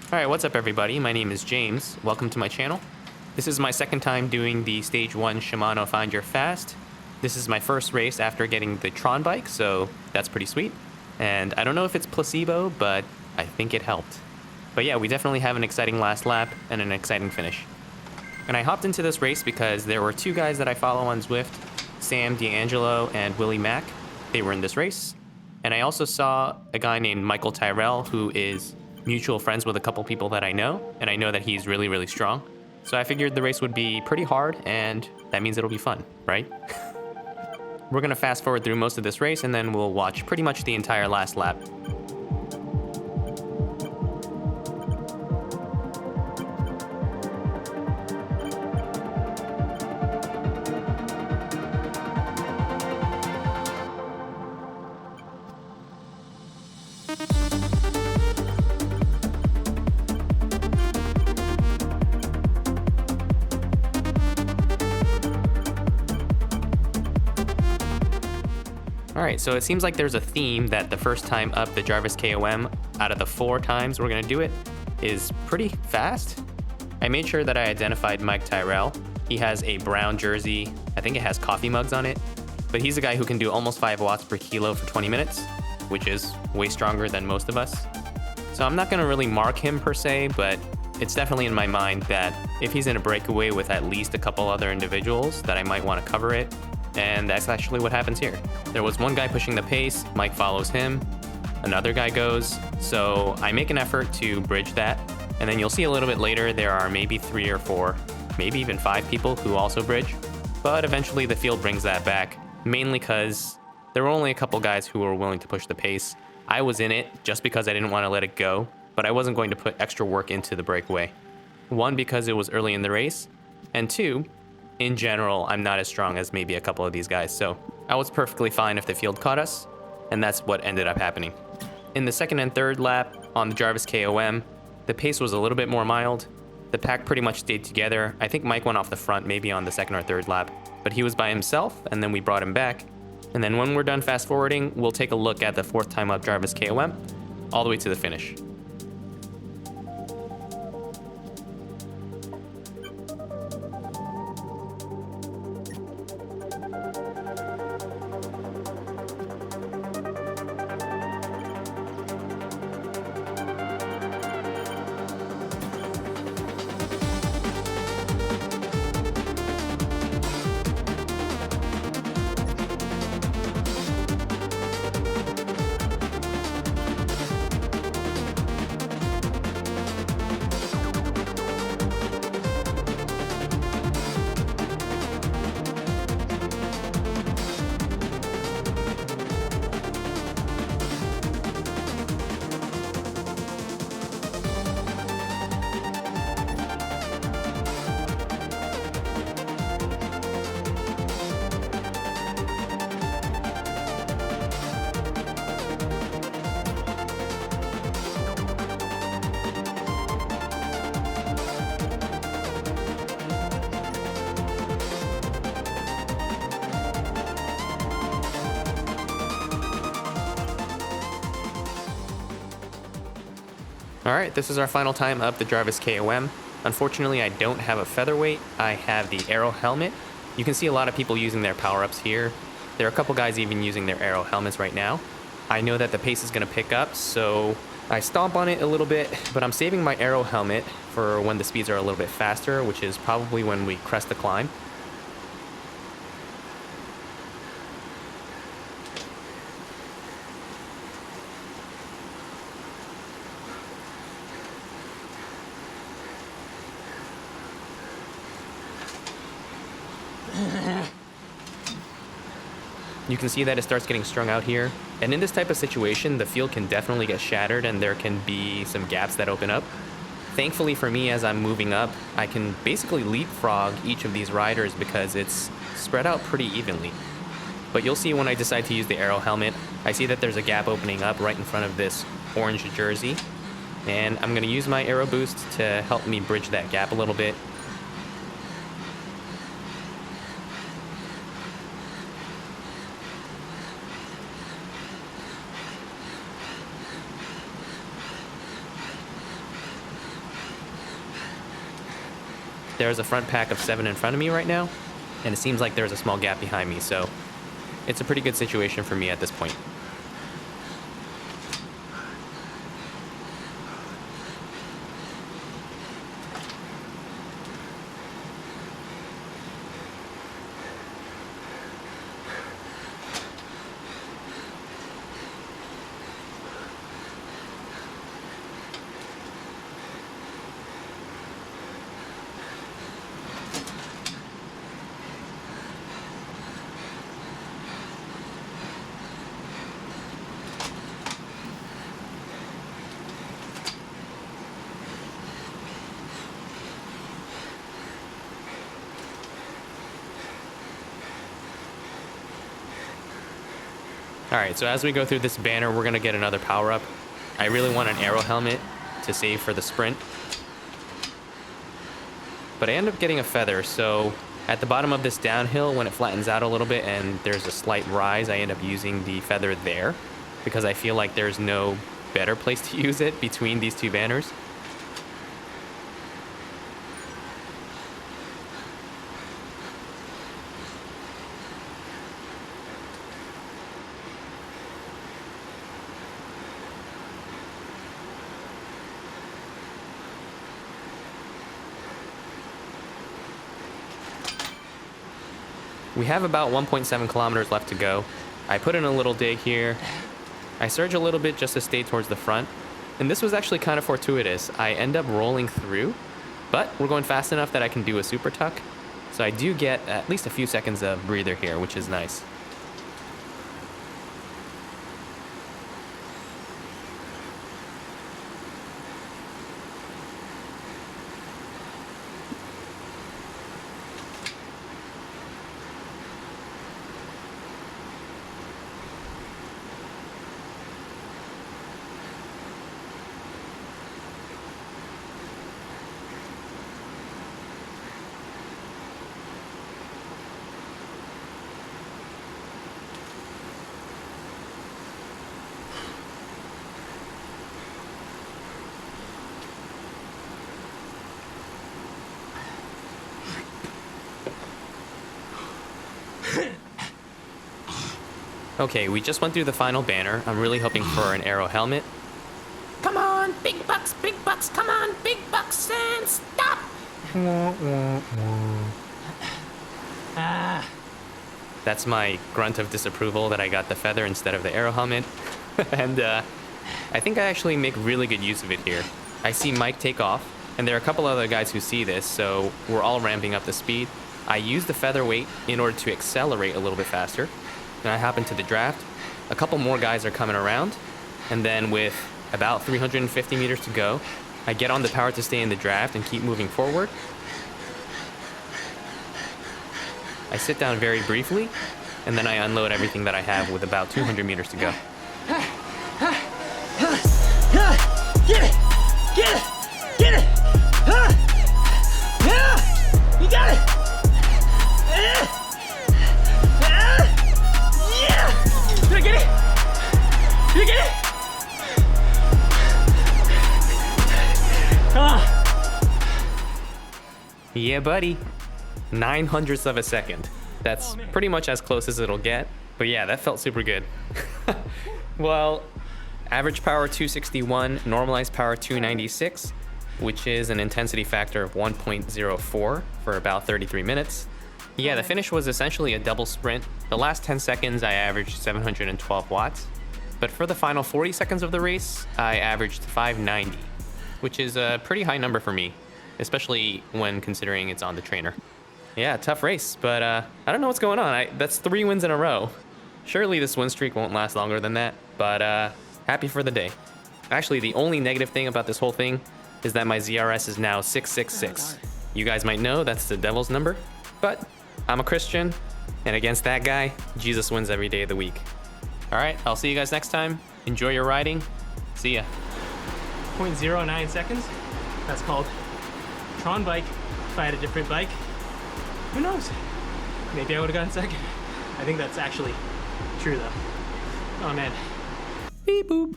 Alright, what's up everybody? My name is James. Welcome to my channel. This is my second time doing the Stage 1 Shimano Find Your Fast. This is my first race after getting the TRON bike, so that's pretty sweet. And I don't know if it's placebo, but I think it helped. But yeah, we definitely have an exciting last lap and an exciting finish. And I hopped into this race because there were two guys that I follow on Zwift, Sam D'Angelo and Willie Mack. They were in this race. And I also saw a guy named Michael Tyrell, who is mutual friends with a couple people that I know, and I know that he's really, really strong. So I figured the race would be pretty hard, and that means it'll be fun, right? We're gonna fast forward through most of this race, and then we'll watch pretty much the entire last lap. Alright, so it seems like there's a theme that the first time up the Jarvis KOM, out of the 4 times we're going to do it, is pretty fast. I made sure that I identified Mike Tyrell. He has a brown jersey, I think it has coffee mugs on it, but he's a guy who can do almost 5 watts per kilo for 20 minutes, which is way stronger than most of us. So I'm not going to really mark him per se, but it's definitely in my mind that if he's in a breakaway with at least a couple other individuals, that I might want to cover it. And that's actually what happens here. There was one guy pushing the pace, Mike follows him, another guy goes, so I make an effort to bridge that, and then you'll see a little bit later there are maybe 3 or 4, maybe even 5 people who also bridge, but eventually the field brings that back, mainly because there were only a couple guys who were willing to push the pace. I was in it just because I didn't want to let it go, but I wasn't going to put extra work into the breakaway. 1, because it was early in the race, and 2, in general, I'm not as strong as maybe a couple of these guys, so I was perfectly fine if the field caught us, and that's what ended up happening. In the second and third lap on the Jarvis KOM, the pace was a little bit more mild. The pack pretty much stayed together. I think Mike went off the front maybe on the second or third lap, but he was by himself, and then we brought him back. And then when we're done fast forwarding, we'll take a look at the 4th time up Jarvis KOM, all the way to the finish. Alright, this is our final time up the Jarvis KOM. Unfortunately, I don't have a featherweight. I have the Aero helmet. You can see a lot of people using their power-ups here. There are a couple guys even using their Aero helmets right now. I know that the pace is going to pick up, so I stomp on it a little bit, but I'm saving my Aero helmet for when the speeds are a little bit faster, which is probably when we crest the climb. You can see that it starts getting strung out here. And in this type of situation, the field can definitely get shattered and there can be some gaps that open up. Thankfully for me, as I'm moving up, I can basically leapfrog each of these riders because it's spread out pretty evenly. But you'll see when I decide to use the Aero helmet, I see that there's a gap opening up right in front of this orange jersey. And I'm gonna use my Aero Boost to help me bridge that gap a little bit. there's a front pack of 7 in front of me right now, and it seems like there's a small gap behind me, so it's a pretty good situation for me at this point. Alright, so as we go through this banner, we're going to get another power-up. I really want an Aero helmet to save for the sprint. But I end up getting a feather, so at the bottom of this downhill, when it flattens out a little bit and there's a slight rise, I end up using the feather there because I feel like there's no better place to use it between these two banners. We have about 1.7 kilometers left to go. I put in a little dig here. I surge a little bit just to stay towards the front. And this was actually kind of fortuitous. I end up rolling through, but we're going fast enough that I can do a super tuck. So I do get at least a few seconds of breather here, which is nice. Okay, we just went through the final banner. I'm really hoping for an Aero helmet. Come on, big bucks, come on, big bucks, and stop! That's my grunt of disapproval that I got the feather instead of the Aero helmet. And I think I actually make really good use of it here. I see Mike take off, and there are a couple other guys who see this, so we're all ramping up the speed. I use the featherweight in order to accelerate a little bit faster. And I hop into the draft. A couple more guys are coming around, and then with about 350 meters to go, I get on the power to stay in the draft and keep moving forward. I sit down very briefly, and then I unload everything that I have with about 200 meters to go. Get it! Get it! Get it! Yeah! You got it! Yeah! Did I get it? Did I get it? Yeah, buddy. 900ths of a second. That's pretty much as close as it'll get. But yeah, that felt super good. Well, average power 261, normalized power 296, which is an intensity factor of 1.04 for about 33 minutes. Yeah, the finish was essentially a double sprint. The last 10 seconds, I averaged 712 watts. But for the final 40 seconds of the race, I averaged 590, which is a pretty high number for me, especially when considering it's on the trainer. Yeah, tough race, but I don't know what's going on. That's 3 wins in a row. Surely this win streak won't last longer than that, but happy for the day. Actually, the only negative thing about this whole thing is that my ZRS is now 666. You guys might know that's the devil's number, but I'm a Christian, and against that guy, Jesus wins every day of the week. All right, I'll see you guys next time. Enjoy your riding. See ya. 0.09 seconds. That's called TRON bike. If I had a different bike, who knows? Maybe I would have gotten second. I think that's actually true though. Oh man. Beep boop.